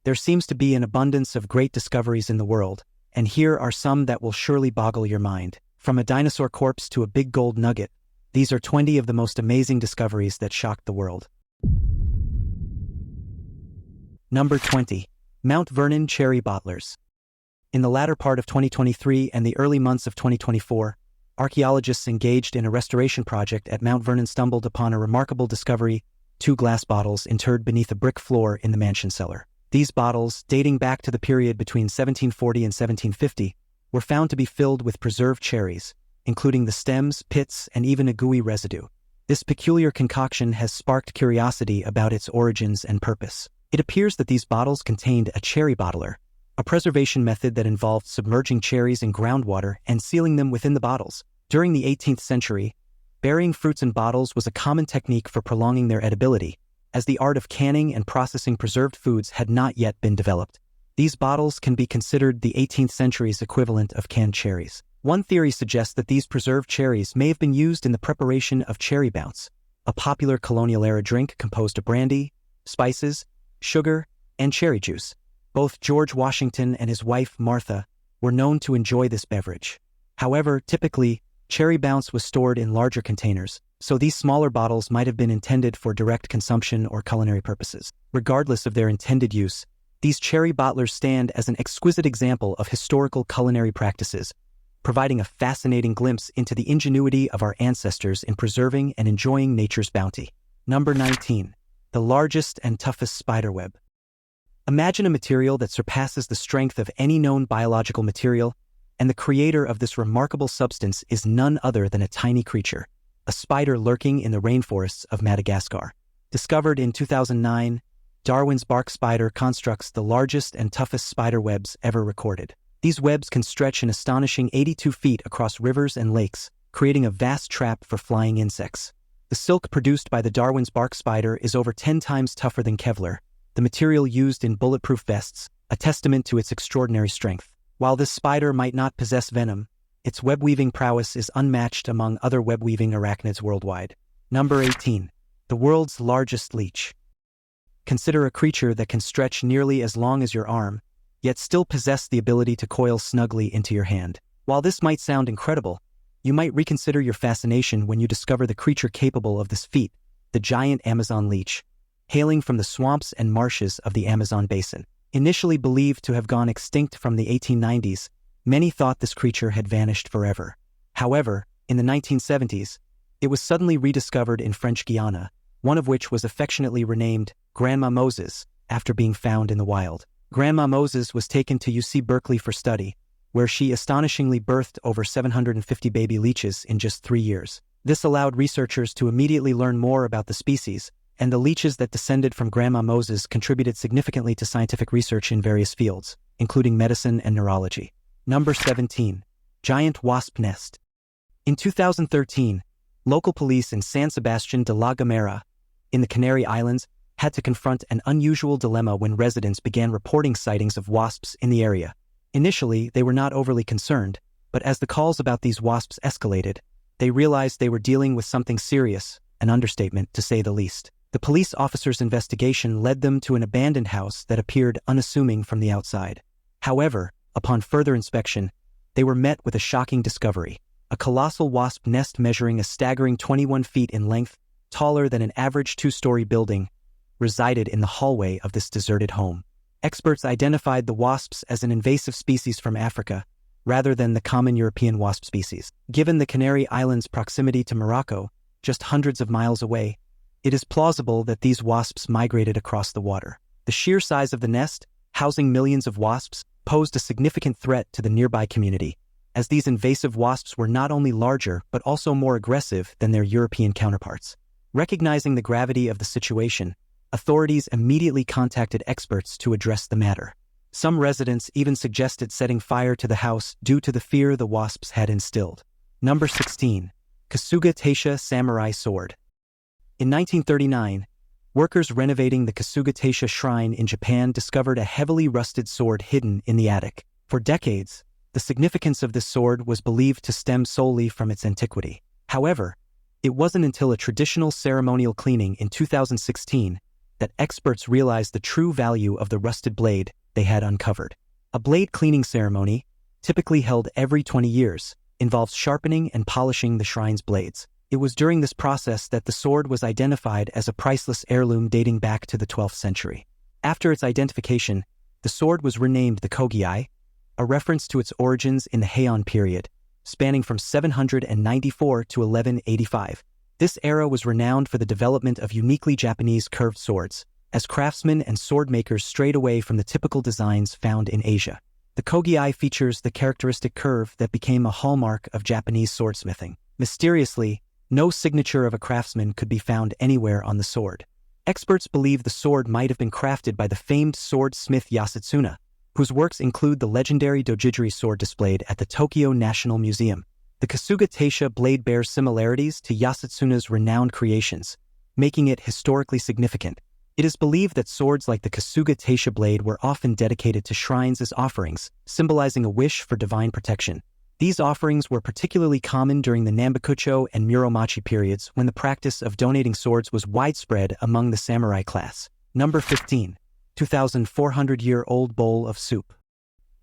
There seems to be an abundance of great discoveries in the world, and here are some that will surely boggle your mind. From a dinosaur corpse to a big gold nugget, these are 20 of the most amazing discoveries that shocked the world. Number 20. Mount Vernon cherry bottlers. In the latter part of 2023 and the early months of 2024, archaeologists engaged in a restoration project at Mount Vernon stumbled upon a remarkable discovery: 2 glass bottles interred beneath a brick floor in the mansion cellar. These bottles, dating back to the period between 1740 and 1750, were found to be filled with preserved cherries, including the stems, pits, and even a gooey residue. This peculiar concoction has sparked curiosity about its origins and purpose. It appears that these bottles contained a cherry bottler, a preservation method that involved submerging cherries in groundwater and sealing them within the bottles. During the 18th century, burying fruits in bottles was a common technique for prolonging their edibility, as the art of canning and processing preserved foods had not yet been developed. These bottles can be considered the 18th century's equivalent of canned cherries. One theory suggests that these preserved cherries may have been used in the preparation of cherry bounce, a popular colonial-era drink composed of brandy, spices, sugar, and cherry juice. Both George Washington and his wife, Martha, were known to enjoy this beverage. However, typically, cherry bounce was stored in larger containers, so these smaller bottles might have been intended for direct consumption or culinary purposes. Regardless of their intended use, these cherry bottlers stand as an exquisite example of historical culinary practices, providing a fascinating glimpse into the ingenuity of our ancestors in preserving and enjoying nature's bounty. Number 19. The largest and toughest spiderweb. Imagine a material that surpasses the strength of any known biological material, and the creator of this remarkable substance is none other than a tiny creature, a spider lurking in the rainforests of Madagascar. Discovered in 2009, Darwin's bark spider constructs the largest and toughest spider webs ever recorded. These webs can stretch an astonishing 82 feet across rivers and lakes, creating a vast trap for flying insects. The silk produced by the Darwin's bark spider is over 10 times tougher than Kevlar, the material used in bulletproof vests, a testament to its extraordinary strength. While this spider might not possess venom, its web-weaving prowess is unmatched among other web-weaving arachnids worldwide. Number 18. The world's largest leech. Consider a creature that can stretch nearly as long as your arm, yet still possess the ability to coil snugly into your hand. While this might sound incredible, you might reconsider your fascination when you discover the creature capable of this feat, the giant Amazon leech, hailing from the swamps and marshes of the Amazon basin. Initially believed to have gone extinct from the 1890s, many thought this creature had vanished forever. However, in the 1970s, it was suddenly rediscovered in French Guiana, one of which was affectionately renamed Grandma Moses after being found in the wild. Grandma Moses was taken to UC Berkeley for study, where she astonishingly birthed over 750 baby leeches in just 3 years. This allowed researchers to immediately learn more about the species, and the leeches that descended from Grandma Moses contributed significantly to scientific research in various fields, including medicine and neurology. Number 17. Giant wasp nest. In 2013, local police in San Sebastián de la Gomera, in the Canary Islands, had to confront an unusual dilemma when residents began reporting sightings of wasps in the area. Initially, they were not overly concerned, but as the calls about these wasps escalated, they realized they were dealing with something serious, an understatement to say the least. The police officers' investigation led them to an abandoned house that appeared unassuming from the outside. However, upon further inspection, they were met with a shocking discovery. A colossal wasp nest measuring a staggering 21 feet in length, taller than an average 2-story building, resided in the hallway of this deserted home. Experts identified the wasps as an invasive species from Africa, rather than the common European wasp species. Given the Canary Islands' proximity to Morocco, just hundreds of miles away, it is plausible that these wasps migrated across the water. The sheer size of the nest, housing millions of wasps, posed a significant threat to the nearby community, as these invasive wasps were not only larger but also more aggressive than their European counterparts. Recognizing the gravity of the situation, authorities immediately contacted experts to address the matter. Some residents even suggested setting fire to the house due to the fear the wasps had instilled. Number 16. Kasuga Taisha Samurai Sword. In 1939, workers renovating the Kasuga Taisha Shrine in Japan discovered a heavily rusted sword hidden in the attic. For decades, the significance of this sword was believed to stem solely from its antiquity. However, it wasn't until a traditional ceremonial cleaning in 2016 that experts realized the true value of the rusted blade they had uncovered. A blade cleaning ceremony, typically held every 20 years, involves sharpening and polishing the shrine's blades. It was during this process that the sword was identified as a priceless heirloom dating back to the 12th century. After its identification, the sword was renamed the Kogiai, a reference to its origins in the Heian period, spanning from 794 to 1185. This era was renowned for the development of uniquely Japanese curved swords, as craftsmen and sword makers strayed away from the typical designs found in Asia. The Kogiai features the characteristic curve that became a hallmark of Japanese swordsmithing. Mysteriously, no signature of a craftsman could be found anywhere on the sword. Experts believe the sword might have been crafted by the famed swordsmith Yasutsuna, whose works include the legendary Dojijiri sword displayed at the Tokyo National Museum. The Kasuga Taisha blade bears similarities to Yasutsuna's renowned creations, making it historically significant. It is believed that swords like the Kasuga Taisha blade were often dedicated to shrines as offerings, symbolizing a wish for divine protection. These offerings were particularly common during the Nambokucho and Muromachi periods when the practice of donating swords was widespread among the samurai class. Number 15. 2,400-year-old bowl of soup.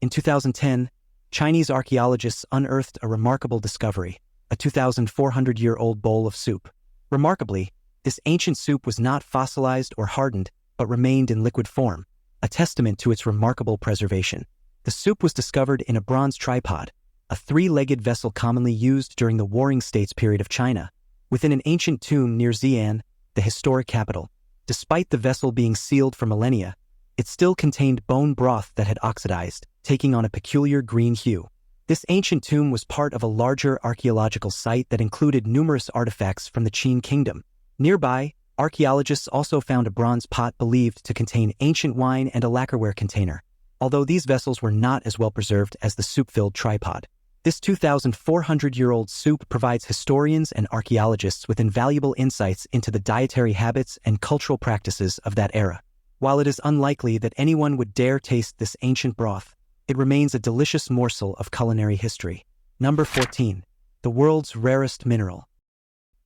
In 2010, Chinese archaeologists unearthed a remarkable discovery, a 2,400-year-old bowl of soup. Remarkably, this ancient soup was not fossilized or hardened, but remained in liquid form, a testament to its remarkable preservation. The soup was discovered in a bronze tripod, a three-legged vessel commonly used during the Warring States period of China, within an ancient tomb near Xi'an, the historic capital. Despite the vessel being sealed for millennia, it still contained bone broth that had oxidized, taking on a peculiar green hue. This ancient tomb was part of a larger archaeological site that included numerous artifacts from the Qin kingdom. Nearby, archaeologists also found a bronze pot believed to contain ancient wine and a lacquerware container, although these vessels were not as well preserved as the soup-filled tripod. This 2,400-year-old soup provides historians and archaeologists with invaluable insights into the dietary habits and cultural practices of that era. While it is unlikely that anyone would dare taste this ancient broth, it remains a delicious morsel of culinary history. Number 14. The world's rarest mineral.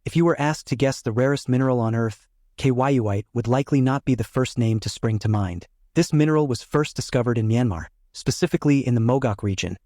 If you were asked to guess the rarest mineral on Earth, kyuite would likely not be the first name to spring to mind. This mineral was first discovered in Myanmar, specifically in the Mogok region,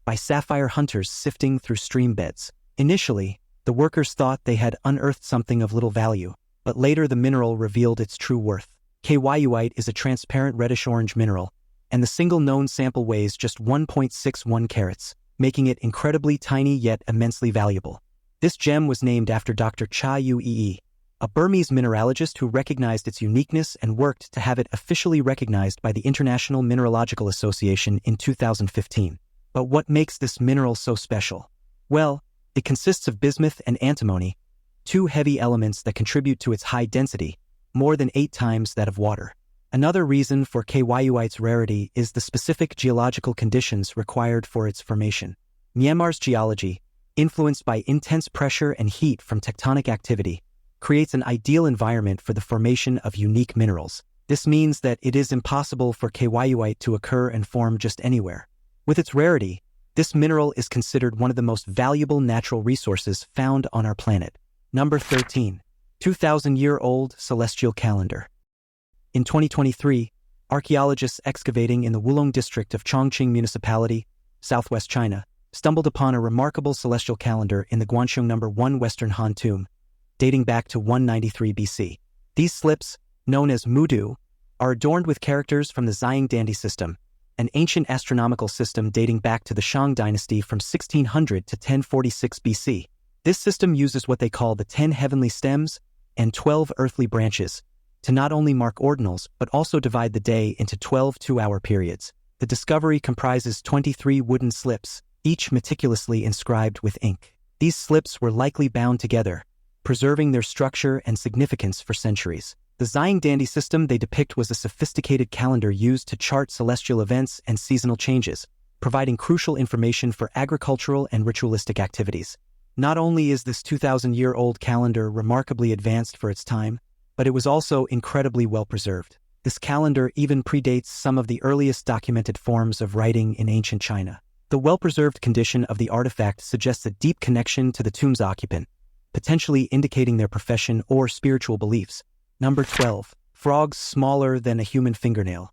by sapphire hunters sifting through stream beds. Initially, the workers thought they had unearthed something of little value, but later the mineral revealed its true worth. Kyuite is a transparent reddish-orange mineral, and the single known sample weighs just 1.61 carats, making it incredibly tiny yet immensely valuable. This gem was named after Dr. Cha Yu-ee, a Burmese mineralogist who recognized its uniqueness and worked to have it officially recognized by the International Mineralogical Association in 2015. But what makes this mineral so special? Well, it consists of bismuth and antimony, two heavy elements that contribute to its high density, more than 8 times that of water. Another reason for kyuite's rarity is the specific geological conditions required for its formation. Myanmar's geology, influenced by intense pressure and heat from tectonic activity, creates an ideal environment for the formation of unique minerals. This means that it is impossible for kyuite to occur and form just anywhere. With its rarity, this mineral is considered one of the most valuable natural resources found on our planet. Number 13. 2,000-year-old celestial calendar. In 2023, archaeologists excavating in the Wulong district of Chongqing Municipality, southwest China, stumbled upon a remarkable celestial calendar in the Guanxiong No. 1 Western Han tomb, dating back to 193 BC. These slips, known as mudu, are adorned with characters from the Xiang Dandi system, an ancient astronomical system dating back to the Shang dynasty from 1600 to 1046 BC. This system uses what they call the 10 heavenly stems and 12 earthly branches to not only mark ordinals but also divide the day into 12 two-hour periods. The discovery comprises 23 wooden slips, each meticulously inscribed with ink. These slips were likely bound together, preserving their structure and significance for centuries. The Xiang Dandi system they depict was a sophisticated calendar used to chart celestial events and seasonal changes, providing crucial information for agricultural and ritualistic activities. Not only is this 2,000-year-old calendar remarkably advanced for its time, but it was also incredibly well preserved. This calendar even predates some of the earliest documented forms of writing in ancient China. The well-preserved condition of the artifact suggests a deep connection to the tomb's occupant, potentially indicating their profession or spiritual beliefs. Number 12. Frogs smaller than a human fingernail.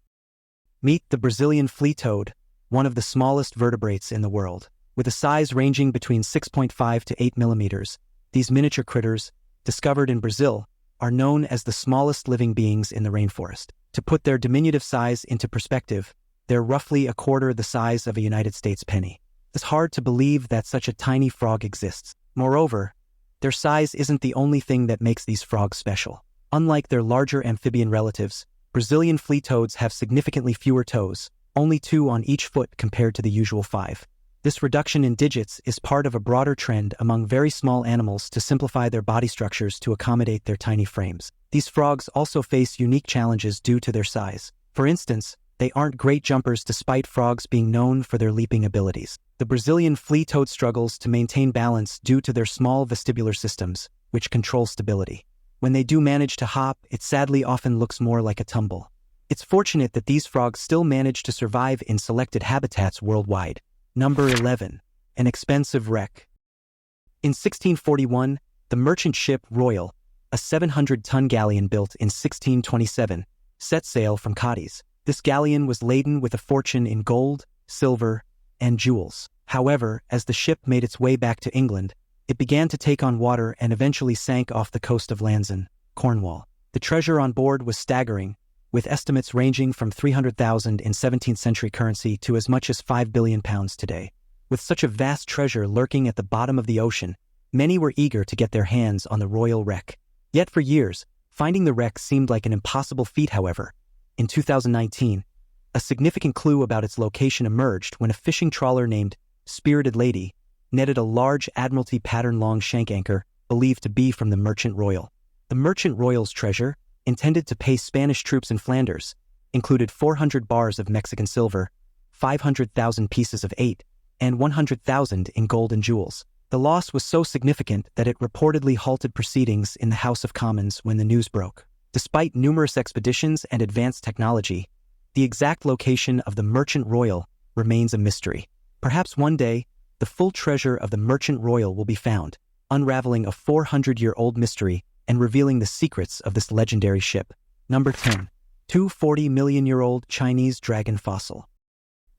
Meet the Brazilian flea toad, one of the smallest vertebrates in the world. With a size ranging between 6.5 to 8 millimeters, these miniature critters, discovered in Brazil, are known as the smallest living beings in the rainforest. To put their diminutive size into perspective, they're roughly a quarter the size of a United States penny. It's hard to believe that such a tiny frog exists. Moreover, their size isn't the only thing that makes these frogs special. Unlike their larger amphibian relatives, Brazilian flea toads have significantly fewer toes, only 2 on each foot compared to the usual 5. This reduction in digits is part of a broader trend among very small animals to simplify their body structures to accommodate their tiny frames. These frogs also face unique challenges due to their size. For instance, they aren't great jumpers despite frogs being known for their leaping abilities. The Brazilian flea toad struggles to maintain balance due to their small vestibular systems, which control stability. When they do manage to hop, it sadly often looks more like a tumble. It's fortunate that these frogs still manage to survive in selected habitats worldwide. Number 11. An expensive wreck. In 1641, the merchant ship Royal, a 700-ton galleon built in 1627, set sail from Cadiz. This galleon was laden with a fortune in gold, silver, and jewels. However, as the ship made its way back to England, it began to take on water and eventually sank off the coast of Lansdowne, Cornwall. The treasure on board was staggering, with estimates ranging from 300,000 in 17th century currency to as much as £5 billion today. With such a vast treasure lurking at the bottom of the ocean, many were eager to get their hands on the royal wreck. Yet for years, finding the wreck seemed like an impossible feat. However, in 2019, a significant clue about its location emerged when a fishing trawler named Spirited Lady netted a large Admiralty pattern long shank anchor believed to be from the Merchant Royal. The Merchant Royal's treasure, intended to pay Spanish troops in Flanders, included 400 bars of Mexican silver, 500,000 pieces of 8, and 100,000 in gold and jewels. The loss was so significant that it reportedly halted proceedings in the House of Commons when the news broke. Despite numerous expeditions and advanced technology, the exact location of the Merchant Royal remains a mystery. Perhaps one day, the full treasure of the Merchant Royal will be found, unraveling a 400-year-old mystery and revealing the secrets of this legendary ship. Number 10. 240-million-year-old Chinese dragon fossil.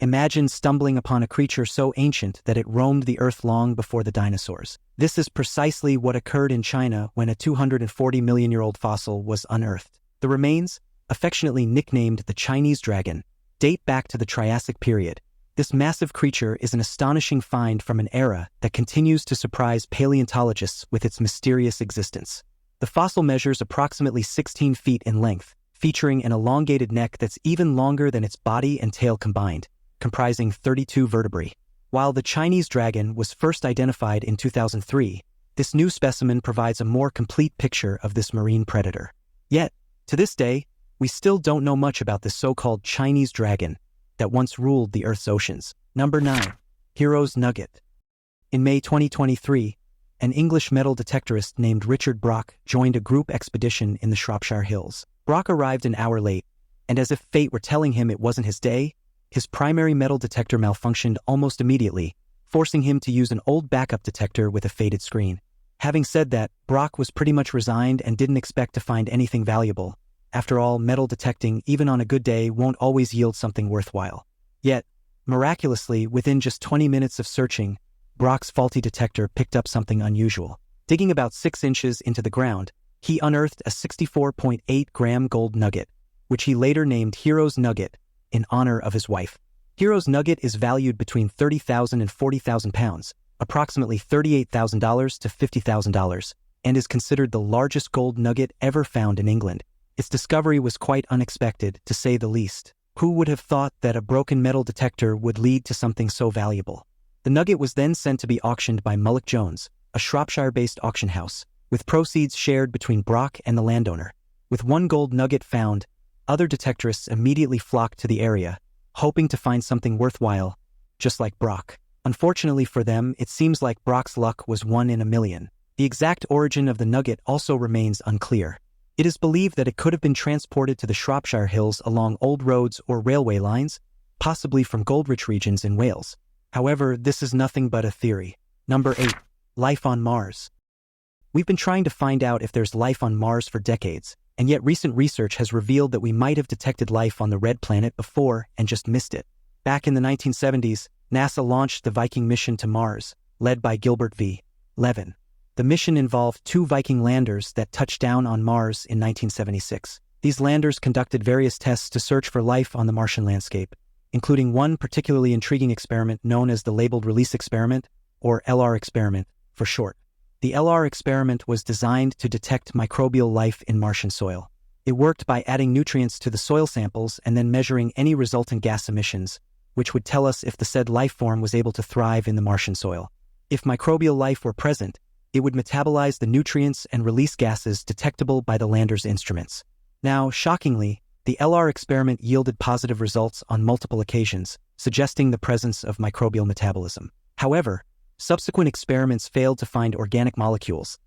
Imagine stumbling upon a creature so ancient that it roamed the earth long before the dinosaurs. This is precisely what occurred in China when a 240-million-year-old fossil was unearthed. The remains, affectionately nicknamed the Chinese dragon, date back to the Triassic period. This massive creature is an astonishing find from an era that continues to surprise paleontologists with its mysterious existence. The fossil measures approximately 16 feet in length, featuring an elongated neck that's even longer than its body and tail combined, comprising 32 vertebrae. While the Chinese dragon was first identified in 2003, this new specimen provides a more complete picture of this marine predator. Yet, to this day, we still don't know much about this so-called Chinese dragon that once ruled the Earth's oceans. Number 9. Hero's Nugget. In May 2023, an English metal detectorist named Richard Brock joined a group expedition in the Shropshire Hills. Brock arrived an hour late, and as if fate were telling him it wasn't his day, his primary metal detector malfunctioned almost immediately, forcing him to use an old backup detector with a faded screen. Having said that, Brock was pretty much resigned and didn't expect to find anything valuable. After all, metal detecting, even on a good day, won't always yield something worthwhile. Yet, miraculously, within just 20 minutes of searching, Brock's faulty detector picked up something unusual. Digging about 6 inches into the ground, he unearthed a 64.8-gram gold nugget, which he later named Hero's Nugget in honor of his wife. Hero's Nugget is valued between £30,000 and £40,000, approximately $38,000 to $50,000, and is considered the largest gold nugget ever found in England. Its discovery was quite unexpected, to say the least. Who would have thought that a broken metal detector would lead to something so valuable? The nugget was then sent to be auctioned by Mullock Jones, a Shropshire-based auction house, with proceeds shared between Brock and the landowner. With one gold nugget found, other detectorists immediately flocked to the area, hoping to find something worthwhile, just like Brock. Unfortunately for them, it seems like Brock's luck was 1 in a million. The exact origin of the nugget also remains unclear. It is believed that it could have been transported to the Shropshire Hills along old roads or railway lines, possibly from gold-rich regions in Wales. However, this is nothing but a theory. Number 8. Life on Mars. We've been trying to find out if there's life on Mars for decades, And yet recent research has revealed that we might have detected life on the red planet before and just missed it. Back in the 1970s, NASA launched the Viking mission to Mars, led by Gilbert V. Levin. The mission involved 2 Viking landers that touched down on Mars in 1976. These landers conducted various tests to search for life on the Martian landscape, including one particularly intriguing experiment known as the Labeled Release Experiment, or LR experiment for short. The LR experiment was designed to detect microbial life in Martian soil. It worked by adding nutrients to the soil samples and then measuring any resultant gas emissions, which would tell us if the said life form was able to thrive in the Martian soil. If microbial life were present, it would metabolize the nutrients and release gases detectable by the lander's instruments. Now, shockingly, the LR experiment yielded positive results on multiple occasions, suggesting the presence of microbial metabolism. However, subsequent experiments failed to find organic molecules,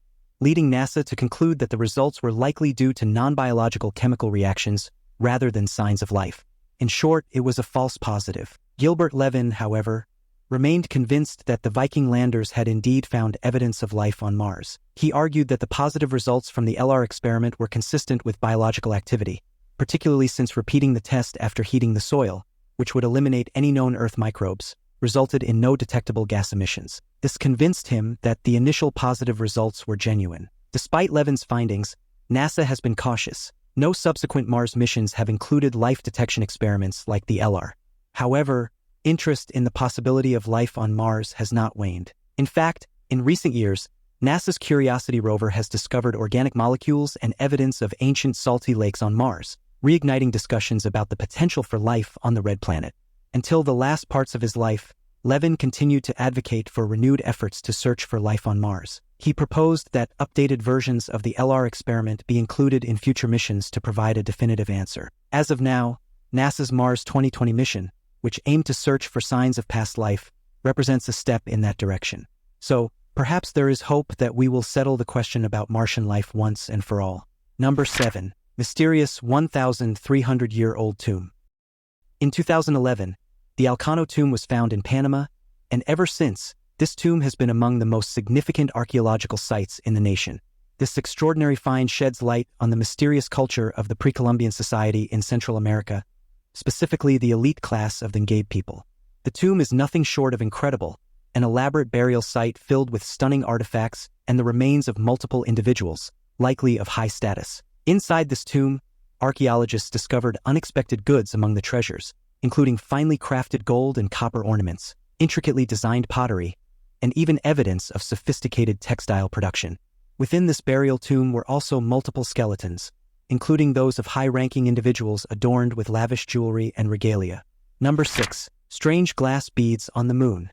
leading NASA to conclude that the results were likely due to non-biological chemical reactions rather than signs of life. In short, it was a false positive. Gilbert Levin, however, remained convinced that the Viking landers had indeed found evidence of life on Mars. He argued that the positive results from the LR experiment were consistent with biological activity, particularly since repeating the test after heating the soil, which would eliminate any known Earth microbes, resulted in no detectable gas emissions. This convinced him that the initial positive results were genuine. Despite Levin's findings, NASA has been cautious. No subsequent Mars missions have included life detection experiments like the LR. However, interest in the possibility of life on Mars has not waned. In fact, in recent years, NASA's Curiosity rover has discovered organic molecules and evidence of ancient salty lakes on Mars, reigniting discussions about the potential for life on the red planet. Until the last parts of his life, Levin continued to advocate for renewed efforts to search for life on Mars. He proposed that updated versions of the LR experiment be included in future missions to provide a definitive answer. As of now, NASA's Mars 2020 mission, which aimed to search for signs of past life, represents a step in that direction. So, perhaps there is hope that we will settle the question about Martian life once and for all. Number 7. Mysterious 1,300-year-old tomb. In 2011, the Alcano tomb was found in Panama, and ever since, this tomb has been among the most significant archaeological sites in the nation. This extraordinary find sheds light on the mysterious culture of the pre-Columbian society in Central America, specifically the elite class of the Ngave people. The tomb is nothing short of incredible, an elaborate burial site filled with stunning artifacts and the remains of multiple individuals, likely of high status. Inside this tomb, archaeologists discovered unexpected goods among the treasures, including finely crafted gold and copper ornaments, intricately designed pottery, and even evidence of sophisticated textile production. Within this burial tomb were also multiple skeletons, including those of high-ranking individuals adorned with lavish jewelry and regalia. Number 6. Strange glass beads on the moon.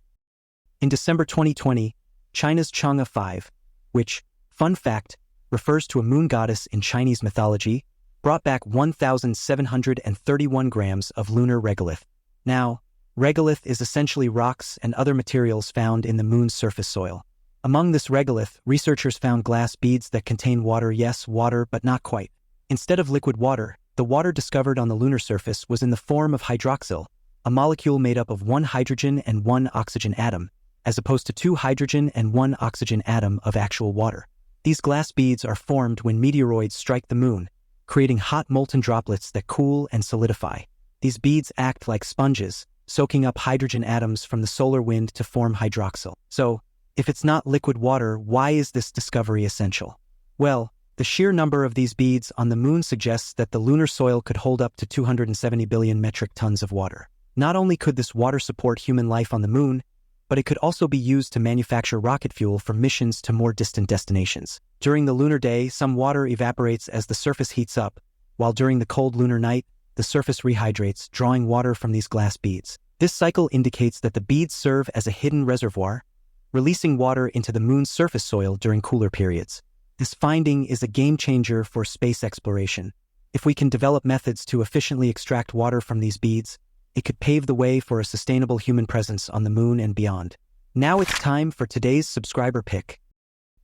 In December 2020, China's Chang'e 5, which, fun fact, refers to a moon goddess in Chinese mythology, brought back 1,731 grams of lunar regolith. Now, regolith is essentially rocks and other materials found in the moon's surface soil. Among this regolith, researchers found glass beads that contain water, yes, water, but not quite. Instead of liquid water, the water discovered on the lunar surface was in the form of hydroxyl, a molecule made up of 1 hydrogen and 1 oxygen atom, as opposed to 2 hydrogen and 1 oxygen atom of actual water. These glass beads are formed when meteoroids strike the moon, creating hot molten droplets that cool and solidify. These beads act like sponges, soaking up hydrogen atoms from the solar wind to form hydroxyl. So, if it's not liquid water, why is this discovery essential? Well, the sheer number of these beads on the moon suggests that the lunar soil could hold up to 270 billion metric tons of water. Not only could this water support human life on the moon, but it could also be used to manufacture rocket fuel for missions to more distant destinations. During the lunar day, some water evaporates as the surface heats up, while during the cold lunar night, the surface rehydrates, drawing water from these glass beads. This cycle indicates that the beads serve as a hidden reservoir, releasing water into the moon's surface soil during cooler periods. This finding is a game-changer for space exploration. If we can develop methods to efficiently extract water from these beads, it could pave the way for a sustainable human presence on the moon and beyond. Now it's time for today's subscriber pick.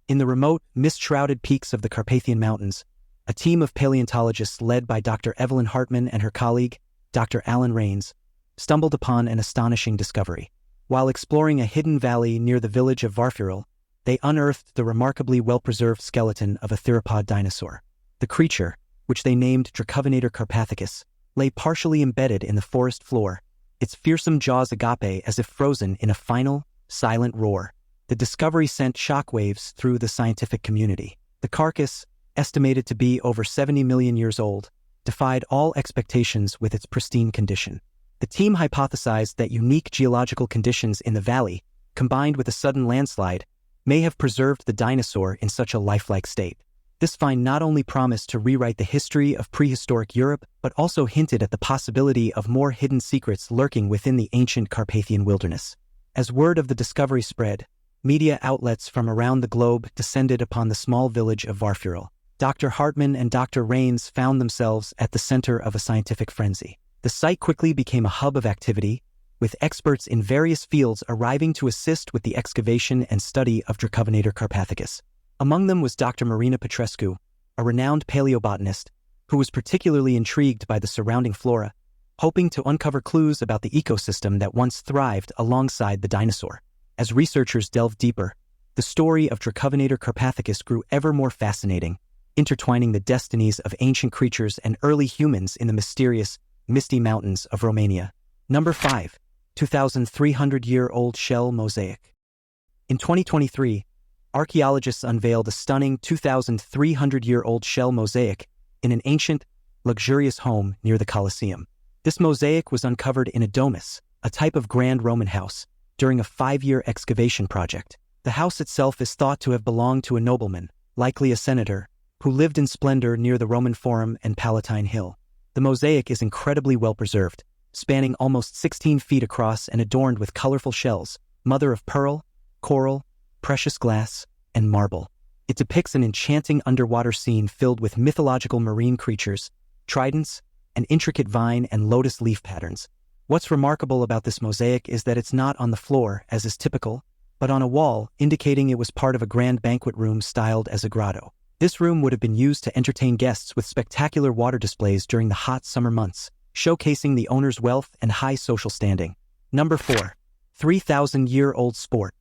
In the remote, mist-shrouded peaks of the Carpathian Mountains, a team of paleontologists led by Dr. Evelyn Hartman and her colleague, Dr. Alan Rains, stumbled upon an astonishing discovery. While exploring a hidden valley near the village of Varfuril, they unearthed the remarkably well-preserved skeleton of a theropod dinosaur. The creature, which they named Dracovinator carpathicus, lay partially embedded in the forest floor, its fearsome jaws agape as if frozen in a final, silent roar. The discovery sent shockwaves through the scientific community. The carcass, estimated to be over 70 million years old, defied all expectations with its pristine condition. The team hypothesized that unique geological conditions in the valley, combined with a sudden landslide, may have preserved the dinosaur in such a lifelike state. This find not only promised to rewrite the history of prehistoric Europe, but also hinted at the possibility of more hidden secrets lurking within the ancient Carpathian wilderness. As word of the discovery spread, media outlets from around the globe descended upon the small village of Varfuril. Dr. Hartmann and Dr. Rains found themselves at the center of a scientific frenzy. The site quickly became a hub of activity, with experts in various fields arriving to assist with the excavation and study of Dracovinator carpathicus. Among them was Dr. Marina Petrescu, a renowned paleobotanist, who was particularly intrigued by the surrounding flora, hoping to uncover clues about the ecosystem that once thrived alongside the dinosaur. As researchers delved deeper, the story of Dracovinator carpathicus grew ever more fascinating, intertwining the destinies of ancient creatures and early humans in the mysterious, misty mountains of Romania. Number 5. 2,300-year-old shell mosaic. In 2023, archaeologists unveiled a stunning 2,300-year-old shell mosaic in an ancient, luxurious home near the Colosseum. This mosaic was uncovered in a domus, a type of Grand Roman house, during a 5-year excavation project. The house itself is thought to have belonged to a nobleman, likely a senator, who lived in splendor near the Roman Forum and Palatine Hill. The mosaic is incredibly well preserved, spanning almost 16 feet across and adorned with colorful shells, mother of pearl, coral, precious glass, and marble. It depicts an enchanting underwater scene filled with mythological marine creatures, tridents, and intricate vine and lotus leaf patterns. What's remarkable about this mosaic is that it's not on the floor, as is typical, but on a wall, indicating it was part of a grand banquet room styled as a grotto. This room would have been used to entertain guests with spectacular water displays during the hot summer months, showcasing the owner's wealth and high social standing. Number 4. 3,000-year-old sport.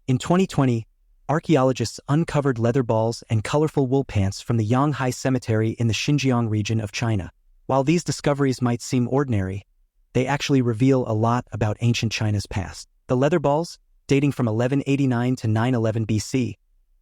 In 2020, archaeologists uncovered leather balls and colorful wool pants from the Yonghai Cemetery in the Xinjiang region of China. While these discoveries might seem ordinary, they actually reveal a lot about ancient China's past. The leather balls, dating from 1189 to 911 BC,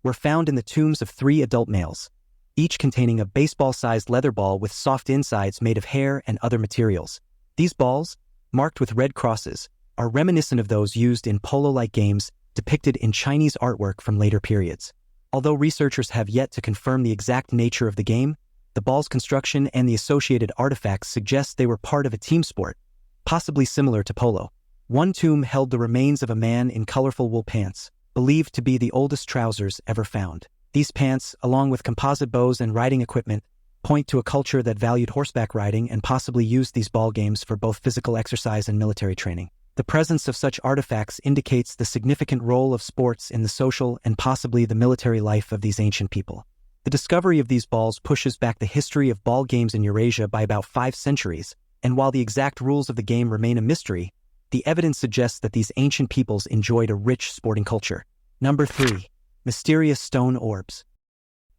were found in the tombs of 3 adult males, each containing a baseball-sized leather ball with soft insides made of hair and other materials. These balls, marked with red crosses, are reminiscent of those used in polo-like games depicted in Chinese artwork from later periods. Although researchers have yet to confirm the exact nature of the game, the ball's construction and the associated artifacts suggest they were part of a team sport, possibly similar to polo. One tomb held the remains of a man in colorful wool pants, believed to be the oldest trousers ever found. These pants, along with composite bows and riding equipment, point to a culture that valued horseback riding and possibly used these ball games for both physical exercise and military training. The presence of such artifacts indicates the significant role of sports in the social and possibly the military life of these ancient people. The discovery of these balls pushes back the history of ball games in Eurasia by about 5 centuries, and while the exact rules of the game remain a mystery, the evidence suggests that these ancient peoples enjoyed a rich sporting culture. Number 3. Mysterious stone orbs.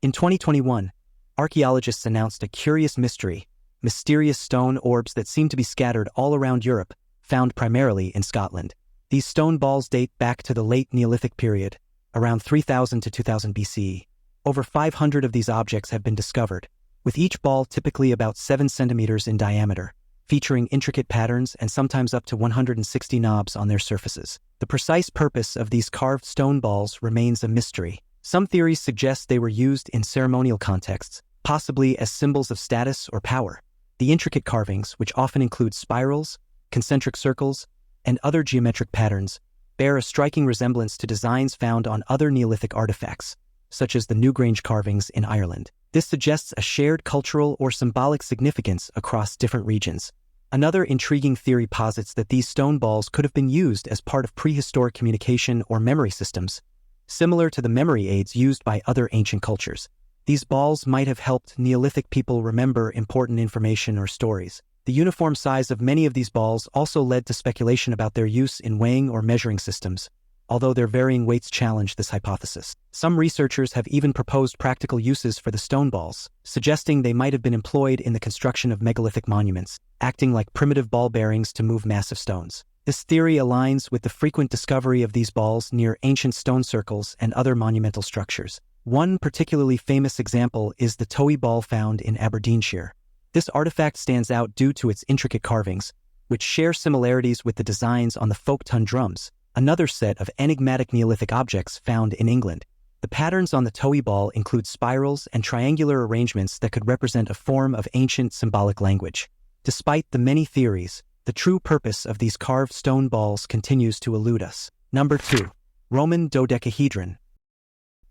In 2021, archaeologists announced a curious mystery: mysterious stone orbs that seem to be scattered all around Europe, found primarily in Scotland. These stone balls date back to the late Neolithic period, around 3000 to 2000 BCE. Over 500 of these objects have been discovered, with each ball typically about 7 centimeters in diameter, featuring intricate patterns and sometimes up to 160 knobs on their surfaces. The precise purpose of these carved stone balls remains a mystery. Some theories suggest they were used in ceremonial contexts, possibly as symbols of status or power. The intricate carvings, which often include spirals, concentric circles, and other geometric patterns, bear a striking resemblance to designs found on other Neolithic artifacts, such as the Newgrange carvings in Ireland. This suggests a shared cultural or symbolic significance across different regions. Another intriguing theory posits that these stone balls could have been used as part of prehistoric communication or memory systems, similar to the memory aids used by other ancient cultures. These balls might have helped Neolithic people remember important information or stories. The uniform size of many of these balls also led to speculation about their use in weighing or measuring systems, although their varying weights challenge this hypothesis. Some researchers have even proposed practical uses for the stone balls, suggesting they might have been employed in the construction of megalithic monuments, acting like primitive ball bearings to move massive stones. This theory aligns with the frequent discovery of these balls near ancient stone circles and other monumental structures. One particularly famous example is the Towie ball found in Aberdeenshire. This artifact stands out due to its intricate carvings, which share similarities with the designs on the folk ton drums, another set of enigmatic Neolithic objects found in England. The patterns on the Towie ball include spirals and triangular arrangements that could represent a form of ancient symbolic language. Despite the many theories, the true purpose of these carved stone balls continues to elude us. Number 2. Roman dodecahedron.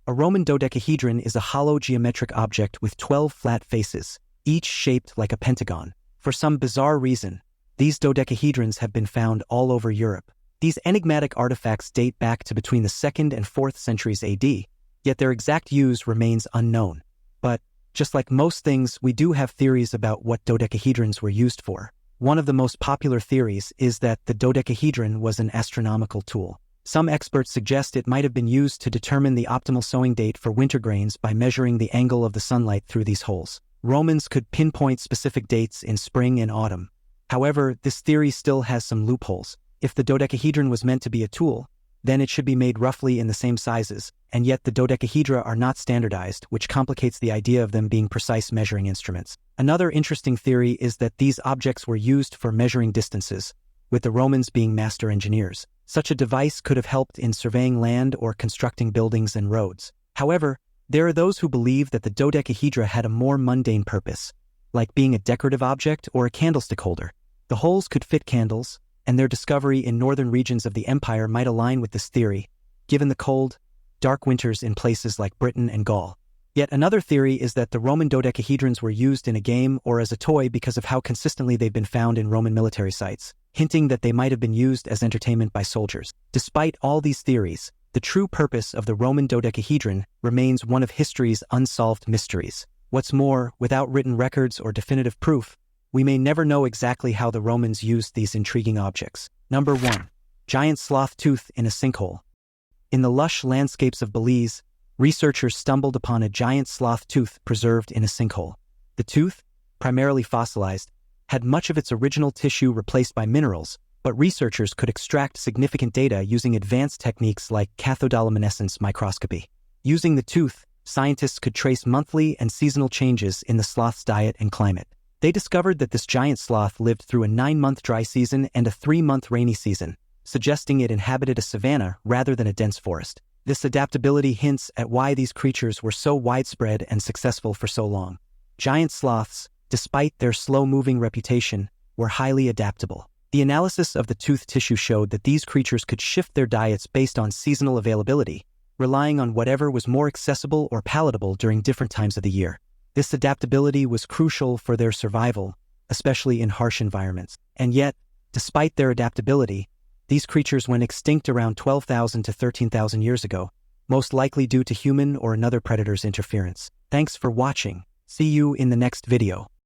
A Roman dodecahedron is a hollow geometric object with 12 flat faces, each shaped like a pentagon. For some bizarre reason, these dodecahedrons have been found all over Europe. These enigmatic artifacts date back to between the 2nd and 4th centuries AD, yet their exact use remains unknown. But, just like most things, we do have theories about what dodecahedrons were used for. One of the most popular theories is that the dodecahedron was an astronomical tool. Some experts suggest it might have been used to determine the optimal sowing date for winter grains by measuring the angle of the sunlight through these holes. Romans could pinpoint specific dates in spring and autumn. However, this theory still has some loopholes. If the dodecahedron was meant to be a tool, then it should be made roughly in the same sizes, and yet the dodecahedra are not standardized, which complicates the idea of them being precise measuring instruments. Another interesting theory is that these objects were used for measuring distances, with the Romans being master engineers. Such a device could have helped in surveying land or constructing buildings and roads. However, there are those who believe that the dodecahedra had a more mundane purpose, like being a decorative object or a candlestick holder. The holes could fit candles, and their discovery in northern regions of the empire might align with this theory, given the cold, dark winters in places like Britain and Gaul. Yet another theory is that the Roman dodecahedrons were used in a game or as a toy because of how consistently they've been found in Roman military sites, hinting that they might have been used as entertainment by soldiers. Despite all these theories, the true purpose of the Roman dodecahedron remains one of history's unsolved mysteries. What's more, without written records or definitive proof, we may never know exactly how the Romans used these intriguing objects. Number 1. Giant sloth tooth in a sinkhole. In the lush landscapes of Belize, researchers stumbled upon a giant sloth tooth preserved in a sinkhole. The tooth, primarily fossilized, had much of its original tissue replaced by minerals, but researchers could extract significant data using advanced techniques like cathodoluminescence microscopy. Using the tooth, scientists could trace monthly and seasonal changes in the sloth's diet and climate. They discovered that this giant sloth lived through a 9-month dry season and a 3-month rainy season, suggesting it inhabited a savanna rather than a dense forest. This adaptability hints at why these creatures were so widespread and successful for so long. Giant sloths, despite their slow-moving reputation, were highly adaptable. The analysis of the tooth tissue showed that these creatures could shift their diets based on seasonal availability, relying on whatever was more accessible or palatable during different times of the year. This adaptability was crucial for their survival, especially in harsh environments. And yet, despite their adaptability, these creatures went extinct around 12,000 to 13,000 years ago, most likely due to human or another predator's interference. Thanks for watching. See you in the next video.